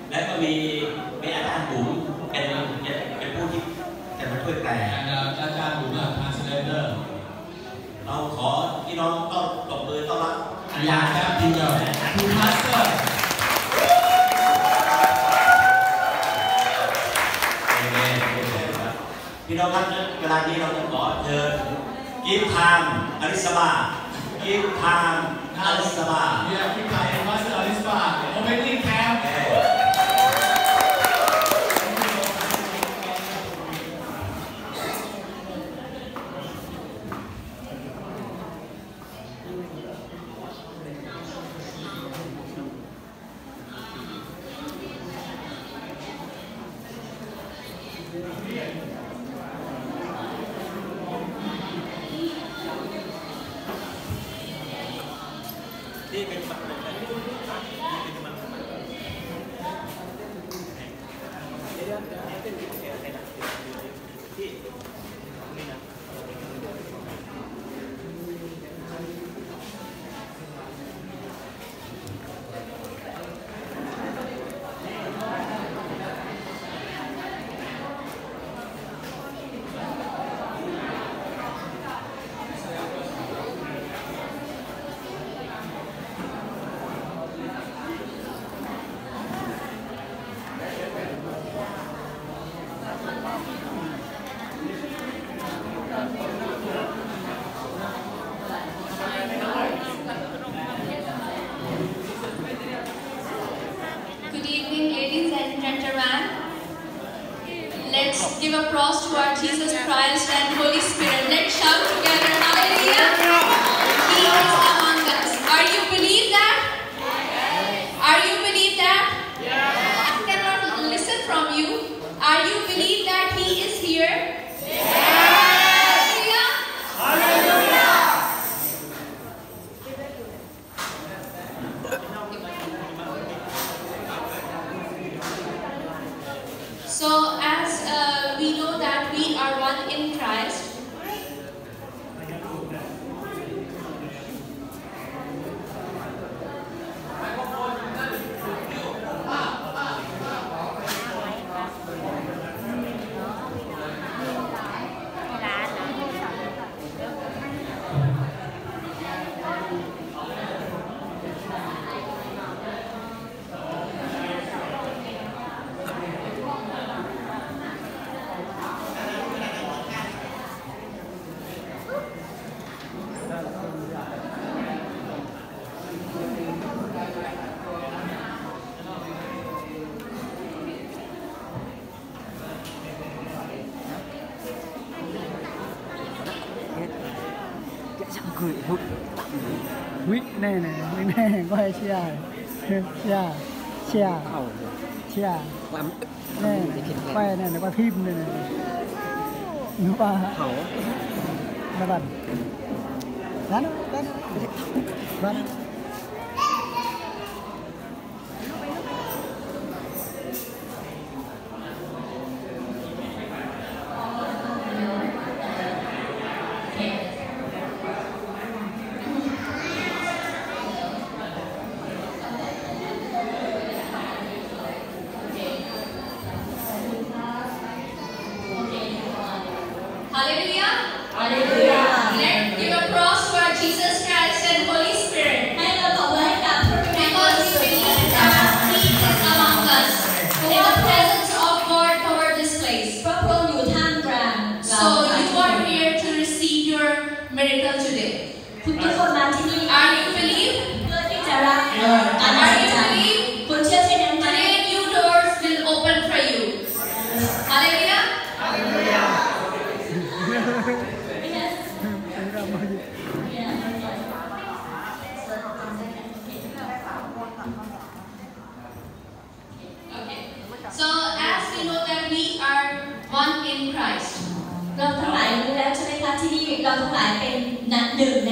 และก็มีอาจารย์บุ๋มเป็นผู้ที่จะมาช่วยแปลอาจารย์บุ๋มtranslator เราขอพี่น้องต้องตบมือต้อนรับอาจารย์ครับพี่น้องคุณมาสเตอร์พี่น้องครับเวลานี้เราจะขอเชิญกิฟต์ไทม์อลิซาบากิฟต์ไทม์อลิซาบากิฟต์ไทม์มาสเตอร์อลิซาบาโอเปนนิ่งแคมป์ที่เป็นบัตรLet's give applause to our Jesus Christ and Holy Spirit. Let's shout together, hallelujah. He is among us. Are you believe that? Are you believe that? I cannot listen from you. Are you believe that He is here? Hallelujah. Hallelujah. So as we know that we are one in Christ, Quýt này này, bên này quay chia này, quay này, quay phim này này, nó qua nó bẩn, bắn, Hallelujah. Hallelujah. Let's give applause to our Jesus Christ and Holy Spirit. Because we believe that He is among us. In the presence of God cover this place. So you are here to receive your miracle today. Are you believe? Are you believe? Today new doors will open for you. Hallelujah. Hallelujah. Okay. So as we know that we are one in Christ. เราทั้งหลายรู้แล้วใช่ไหมคะที่นี่เราทั้งหลายเป็นหนึ่งใน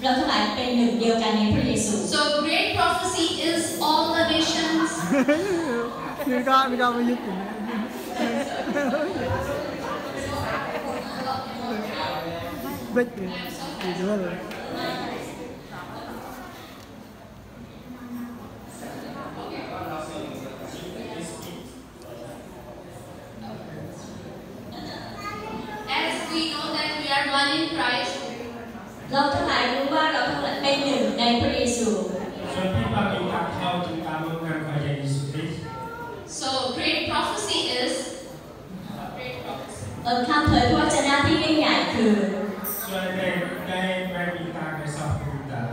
เราทั้งหลายเป็นหนึ่งเดียวกันในพระเยซู So great prophecy is all the nations. ไม่กล้ามายึดถึงเบ็ดดีด้วยเลย in Christ. เราทั้งหลายรู้ว่าเราทั้งหลายเป็นหนึ่งในพระเยซู ส่วนที่บางทีการเข้าถึงการร่วมงานกับพระเยซูคริสต์ So great prophecy is great prophecy. คำเผยพระวจนะที่ยิ่งใหญ่คือ ส่วนได้มีการไปสอบคุยกัน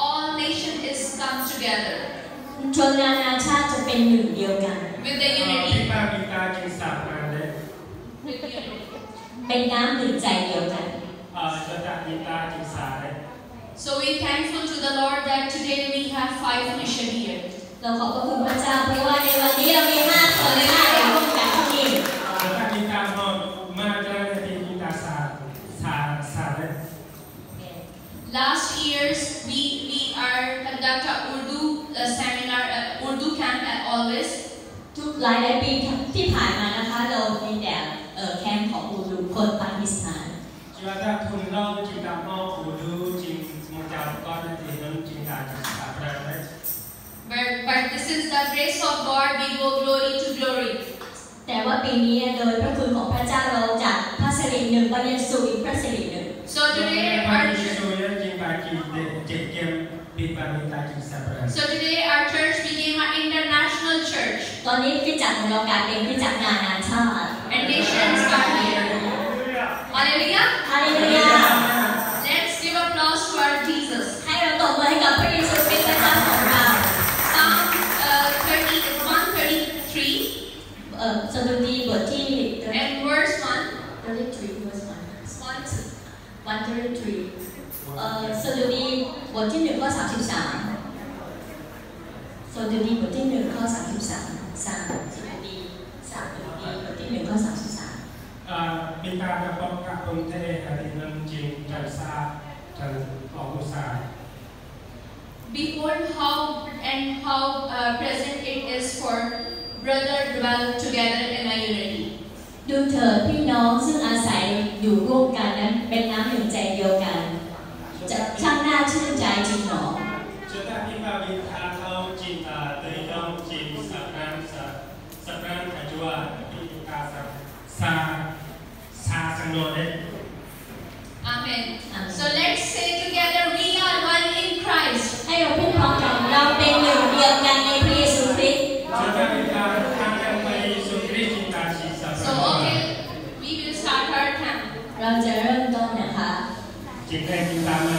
All nation is come together ชนนานาชาติจะเป็นหนึ่งเดียวกัน with the ที่ unity. บางทีการจึงสอบมาเลย With unity. เป็นน้ำหนึ่งใจเดียวกัน จะจากมีการจึงสาย So we thankful to the Lord that today we have 5 mission here. เราขอบพระคุณพระเจ้าเพราะว่าในวันนี้เรามี5 คนและ5ร่วมกันที่นี่ จะมีการมองมาจะได้มีการสาเลย Last years we are conduct a Urdu seminar, Urdu camp at Always. ทุกหลายปีที่ผ่านมานะคะเรามีแต่แคมป์ของอูรุคนปากีสถาน จีว่าถ้าคุณเล่าจริงตามมองคุณดูจริงมุจจาก็ได้จริงนั้นจริงการศึกษาประเทศ But this is the grace of God. We go glory to glory. แต่ว่าปีนี้โดยพระคุณของพระเจ้าเราจากพระสิริหนึ่งไปยังสู่อีกพระสิริหนึ่ง So today our church became an international church. ตอนนี้คริสตจักรของเรากลายเป็นคริสตจักรนานาชาติ And nations are here. Hallelujah. ฮาเลลูยา Let's give applause to our Jesus. ให้เราตบมือให้กับพระเยซูคริสต์พระเจ้าของเรา Psalm 133 สดุดีบทที่ and verse 1. 33 verse 1 133สดุดีบทที่1ข้อ33สดุดีบทที่1ข้อ33สดุดีบทที่1ข้อ33มีการประกอบกับกรุงเทพฯที่นั่นจริงจันทราจันออกอุตสาห Behold how present it is for brother dwell together in a unity. ดูเถิดพี่น้องซึ่งอาศัยอยู่ร่วมกันนั้นเป็นน้ำหนึ่งใจเดียวกันจะช่างน่าชื่นใจจริงหนอ จะได้มีการวิพากษ์เขาจริงโดยย่อมจริงสักการขจวบพิจารณาซาสังโนเด Amen. So let's say together, we are one in Christ. ให้เราพูดพร้อมกันเราเป็นหนึ่งเดียวกันในพระเยซูคริสต์ จะได้มีการทำให้พระเยซูคริสต์จริงการชีส So okay, we will start our camp. เราจะเริ่มต้นนะคะ จริงแท้จริงตามมา